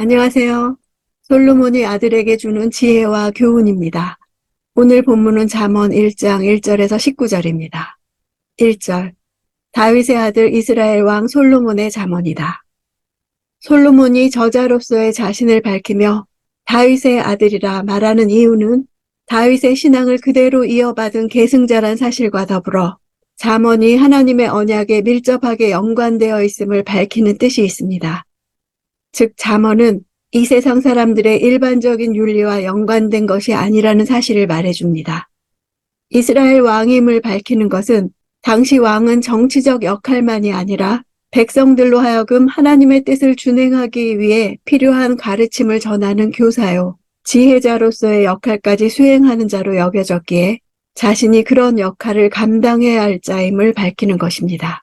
안녕하세요. 솔로몬이 아들에게 주는 지혜와 교훈입니다. 오늘 본문은 잠언 1장 1절에서 19절입니다. 1절. 다윗의 아들 이스라엘 왕 솔로몬의 잠언이다. 솔로몬이 저자로서의 자신을 밝히며 다윗의 아들이라 말하는 이유는 다윗의 신앙을 그대로 이어받은 계승자란 사실과 더불어 잠언이 하나님의 언약에 밀접하게 연관되어 있음을 밝히는 뜻이 있습니다. 즉 잠언은 이 세상 사람들의 일반적인 윤리와 연관된 것이 아니라는 사실을 말해줍니다. 이스라엘 왕임을 밝히는 것은 당시 왕은 정치적 역할만이 아니라 백성들로 하여금 하나님의 뜻을 준행하기 위해 필요한 가르침을 전하는 교사요, 지혜자로서의 역할까지 수행하는 자로 여겨졌기에 자신이 그런 역할을 감당해야 할 자임을 밝히는 것입니다.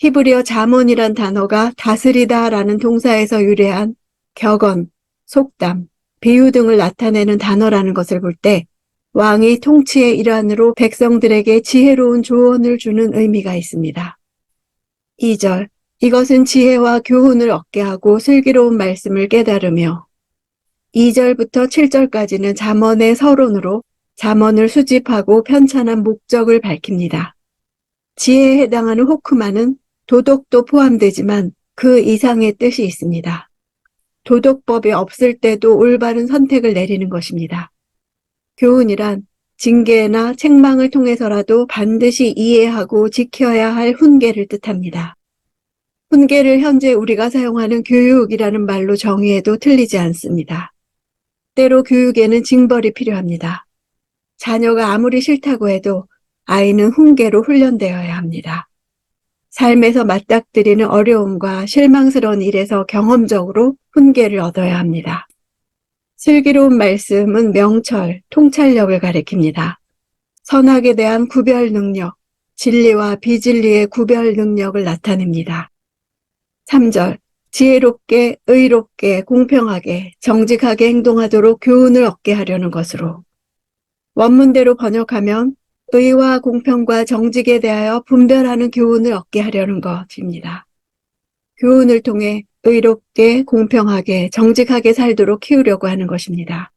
히브리어 잠언이란 단어가 다스리다라는 동사에서 유래한 격언, 속담, 비유 등을 나타내는 단어라는 것을 볼 때 왕이 통치의 일환으로 백성들에게 지혜로운 조언을 주는 의미가 있습니다. 2절, 이것은 지혜와 교훈을 얻게 하고 슬기로운 말씀을 깨달으며 2절부터 7절까지는 잠언의 서론으로 잠언을 수집하고 편찬한 목적을 밝힙니다. 지혜에 해당하는 호크마는 도덕도 포함되지만 그 이상의 뜻이 있습니다. 도덕법이 없을 때도 올바른 선택을 내리는 것입니다. 교훈이란 징계나 책망을 통해서라도 반드시 이해하고 지켜야 할 훈계를 뜻합니다. 훈계를 현재 우리가 사용하는 교육이라는 말로 정의해도 틀리지 않습니다. 때로 교육에는 징벌이 필요합니다. 자녀가 아무리 싫다고 해도 아이는 훈계로 훈련되어야 합니다. 삶에서 맞닥뜨리는 어려움과 실망스러운 일에서 경험적으로 훈계를 얻어야 합니다. 슬기로운 말씀은 명철, 통찰력을 가리킵니다. 선악에 대한 구별 능력, 진리와 비진리의 구별 능력을 나타냅니다. 3절, 지혜롭게, 의롭게, 공평하게, 정직하게 행동하도록 교훈을 얻게 하려는 것으로. 원문대로 번역하면 의와 공평과 정직에 대하여 분별하는 교훈을 얻게 하려는 것입니다. 교훈을 통해 의롭게, 공평하게, 정직하게 살도록 키우려고 하는 것입니다.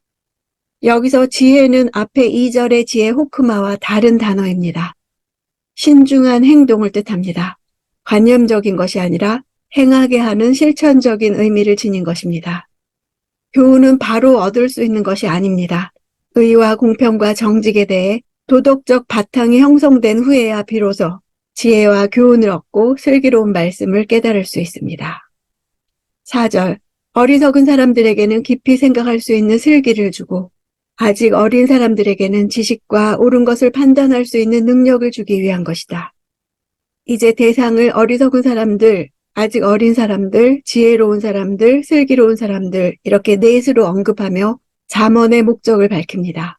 여기서 지혜는 앞에 2절의 지혜 호크마와 다른 단어입니다. 신중한 행동을 뜻합니다. 관념적인 것이 아니라 행하게 하는 실천적인 의미를 지닌 것입니다. 교훈은 바로 얻을 수 있는 것이 아닙니다. 의와 공평과 정직에 대해 도덕적 바탕이 형성된 후에야 비로소 지혜와 교훈을 얻고 슬기로운 말씀을 깨달을 수 있습니다. 4절, 어리석은 사람들에게는 깊이 생각할 수 있는 슬기를 주고 아직 어린 사람들에게는 지식과 옳은 것을 판단할 수 있는 능력을 주기 위한 것이다. 이제 대상을 어리석은 사람들, 아직 어린 사람들, 지혜로운 사람들, 슬기로운 사람들 이렇게 넷으로 언급하며 잠언의 목적을 밝힙니다.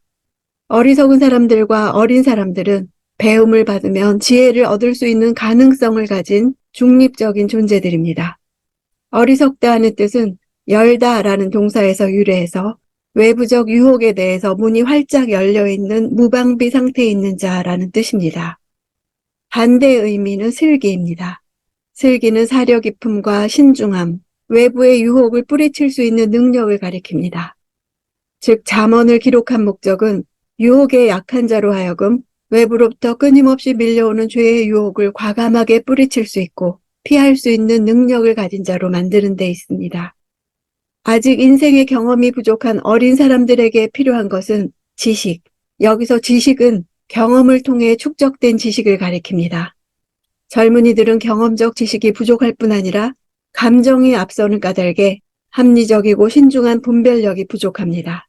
어리석은 사람들과 어린 사람들은 배움을 받으면 지혜를 얻을 수 있는 가능성을 가진 중립적인 존재들입니다. 어리석다는 뜻은 열다라는 동사에서 유래해서 외부적 유혹에 대해서 문이 활짝 열려있는 무방비 상태에 있는 자라는 뜻입니다. 반대의 의미는 슬기입니다. 슬기는 사려 깊음과 신중함, 외부의 유혹을 뿌리칠 수 있는 능력을 가리킵니다. 즉 잠언을 기록한 목적은 유혹에 약한 자로 하여금 외부로부터 끊임없이 밀려오는 죄의 유혹을 과감하게 뿌리칠 수 있고 피할 수 있는 능력을 가진 자로 만드는 데 있습니다. 아직 인생의 경험이 부족한 어린 사람들에게 필요한 것은 지식. 여기서 지식은 경험을 통해 축적된 지식을 가리킵니다. 젊은이들은 경험적 지식이 부족할 뿐 아니라 감정이 앞서는 까닭에 합리적이고 신중한 분별력이 부족합니다.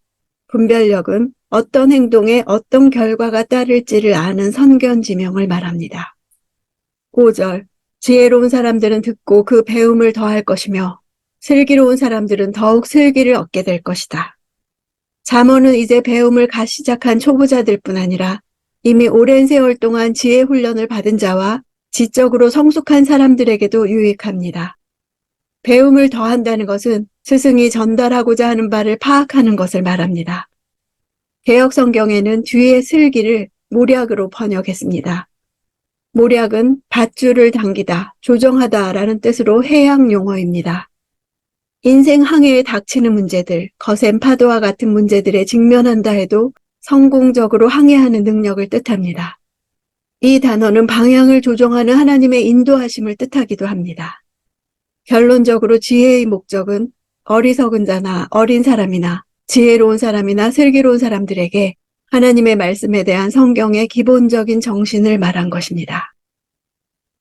분별력은 어떤 행동에 어떤 결과가 따를지를 아는 선견지명을 말합니다. 5절, 지혜로운 사람들은 듣고 그 배움을 더할 것이며 슬기로운 사람들은 더욱 슬기를 얻게 될 것이다. 잠언은 이제 배움을 갓 시작한 초보자들 뿐 아니라 이미 오랜 세월 동안 지혜 훈련을 받은 자와 지적으로 성숙한 사람들에게도 유익합니다. 배움을 더한다는 것은 스승이 전달하고자 하는 바를 파악하는 것을 말합니다. 개역 성경에는 뒤에 슬기를 모략으로 번역했습니다. 모략은 밧줄을 당기다, 조정하다라는 뜻으로 해양 용어입니다. 인생 항해에 닥치는 문제들, 거센 파도와 같은 문제들에 직면한다 해도 성공적으로 항해하는 능력을 뜻합니다. 이 단어는 방향을 조정하는 하나님의 인도하심을 뜻하기도 합니다. 결론적으로 지혜의 목적은 어리석은 자나 어린 사람이나 지혜로운 사람이나 슬기로운 사람들에게 하나님의 말씀에 대한 성경의 기본적인 정신을 말한 것입니다.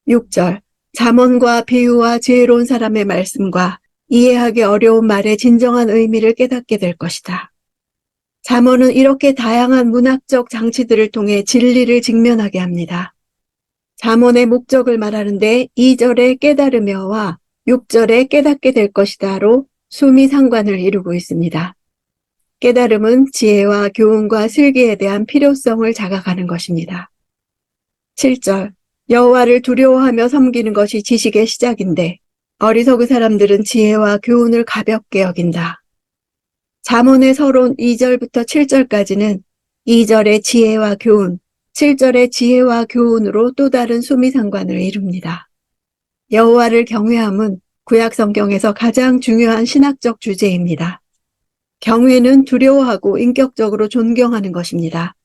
6절, 잠언과 비유와 지혜로운 사람의 말씀과 이해하기 어려운 말의 진정한 의미를 깨닫게 될 것이다. 잠언은 이렇게 다양한 문학적 장치들을 통해 진리를 직면하게 합니다. 잠언의 목적을 말하는데 2절에 깨달으며와 6절에 깨닫게 될 것이다로 수미상관을 이루고 있습니다. 깨달음은 지혜와 교훈과 슬기에 대한 필요성을 자각하는 것입니다. 7절, 여호와를 두려워하며 섬기는 것이 지식의 시작인데 어리석은 사람들은 지혜와 교훈을 가볍게 여긴다. 잠언의 서론 2절부터 7절까지는 2절의 지혜와 교훈, 7절의 지혜와 교훈으로 또 다른 수미상관을 이룹니다. 여호와를 경외함은 구약 성경에서 가장 중요한 신학적 주제입니다. 경외는 두려워하고 인격적으로 존경하는 것입니다.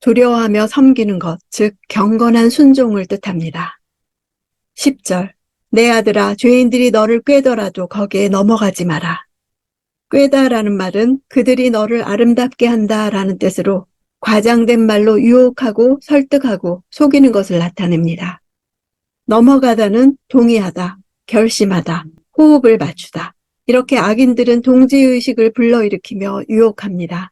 두려워하며 섬기는 것, 즉 경건한 순종을 뜻합니다. 10절, 내 아들아 죄인들이 너를 꾀더라도 거기에 넘어가지 마라. 꾀다라는 말은 그들이 너를 아름답게 한다라는 뜻으로 과장된 말로 유혹하고 설득하고 속이는 것을 나타냅니다. 넘어가다는 동의하다, 결심하다, 호흡을 맞추다. 이렇게 악인들은 동지의식을 불러일으키며 유혹합니다.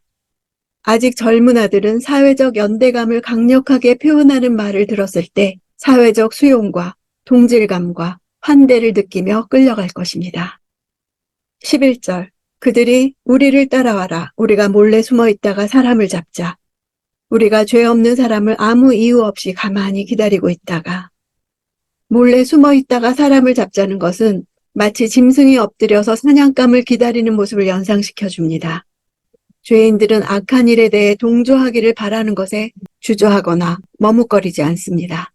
아직 젊은 아들은 사회적 연대감을 강력하게 표현하는 말을 들었을 때 사회적 수용과 동질감과 환대를 느끼며 끌려갈 것입니다. 11절, 그들이 우리를 따라와라. 우리가 몰래 숨어 있다가 사람을 잡자. 우리가 죄 없는 사람을 아무 이유 없이 가만히 기다리고 있다가 몰래 숨어 있다가 사람을 잡자는 것은 마치 짐승이 엎드려서 사냥감을 기다리는 모습을 연상시켜 줍니다. 죄인들은 악한 일에 대해 동조하기를 바라는 것에 주저하거나 머뭇거리지 않습니다.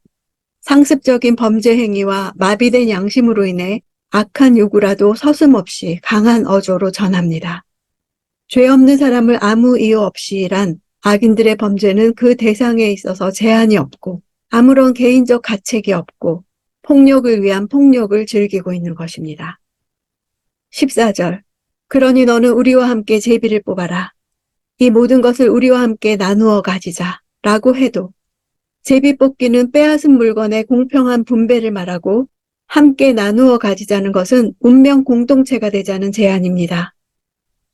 상습적인 범죄 행위와 마비된 양심으로 인해 악한 요구라도 서슴없이 강한 어조로 전합니다. 죄 없는 사람을 아무 이유 없이란 악인들의 범죄는 그 대상에 있어서 제한이 없고 아무런 개인적 가책이 없고 폭력을 위한 폭력을 즐기고 있는 것입니다. 14절, 그러니 너는 우리와 함께 제비를 뽑아라. 이 모든 것을 우리와 함께 나누어 가지자 라고 해도 제비 뽑기는 빼앗은 물건의 공평한 분배를 말하고 함께 나누어 가지자는 것은 운명 공동체가 되자는 제안입니다.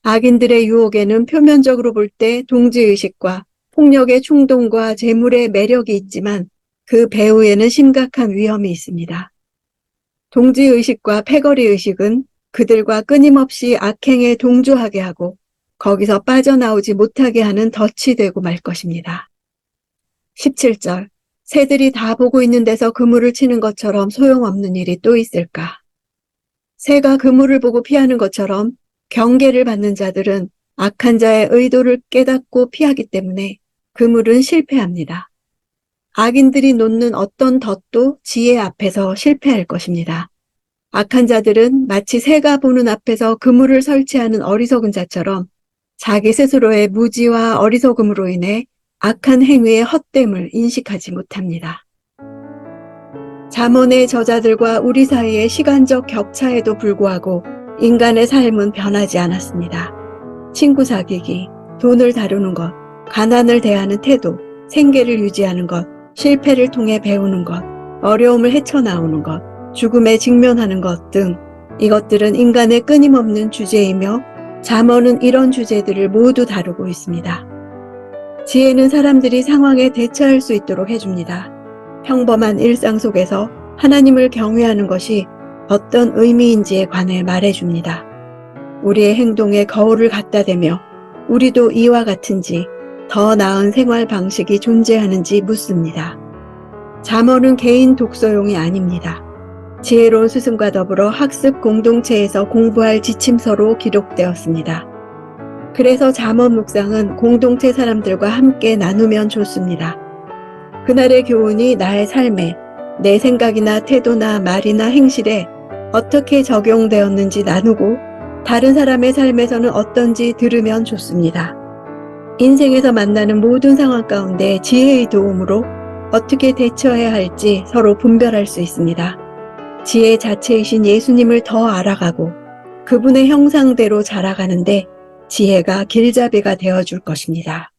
악인들의 유혹에는 표면적으로 볼 때 동지의식과 폭력의 충동과 재물의 매력이 있지만 그 배후에는 심각한 위험이 있습니다. 동지의식과 패거리의식은 그들과 끊임없이 악행에 동조하게 하고 거기서 빠져나오지 못하게 하는 덫이 되고 말 것입니다. 17절, 새들이 다 보고 있는 데서 그물을 치는 것처럼 소용없는 일이 또 있을까? 새가 그물을 보고 피하는 것처럼 경계를 받는 자들은 악한 자의 의도를 깨닫고 피하기 때문에 그물은 실패합니다. 악인들이 놓는 어떤 덫도 지혜 앞에서 실패할 것입니다. 악한 자들은 마치 새가 보는 앞에서 그물을 설치하는 어리석은 자처럼 자기 스스로의 무지와 어리석음으로 인해 악한 행위의 헛됨을 인식하지 못합니다. 잠언의 저자들과 우리 사이의 시간적 격차에도 불구하고 인간의 삶은 변하지 않았습니다. 친구 사귀기, 돈을 다루는 것, 가난을 대하는 태도, 생계를 유지하는 것, 실패를 통해 배우는 것, 어려움을 헤쳐나오는 것, 죽음에 직면하는 것 등 이것들은 인간의 끊임없는 주제이며 잠언은 이런 주제들을 모두 다루고 있습니다. 지혜는 사람들이 상황에 대처할 수 있도록 해줍니다. 평범한 일상 속에서 하나님을 경외하는 것이 어떤 의미인지에 관해 말해줍니다. 우리의 행동에 거울을 갖다 대며 우리도 이와 같은지 더 나은 생활 방식이 존재하는지 묻습니다. 잠언은 개인 독서용이 아닙니다. 지혜로운 스승과 더불어 학습 공동체에서 공부할 지침서로 기록되었습니다. 그래서 잠언 묵상은 공동체 사람들과 함께 나누면 좋습니다. 그날의 교훈이 나의 삶에, 내 생각이나 태도나 말이나 행실에 어떻게 적용되었는지 나누고 다른 사람의 삶에서는 어떤지 들으면 좋습니다. 인생에서 만나는 모든 상황 가운데 지혜의 도움으로 어떻게 대처해야 할지 서로 분별할 수 있습니다. 지혜 자체이신 예수님을 더 알아가고 그분의 형상대로 자라가는데 지혜가 길잡이가 되어줄 것입니다.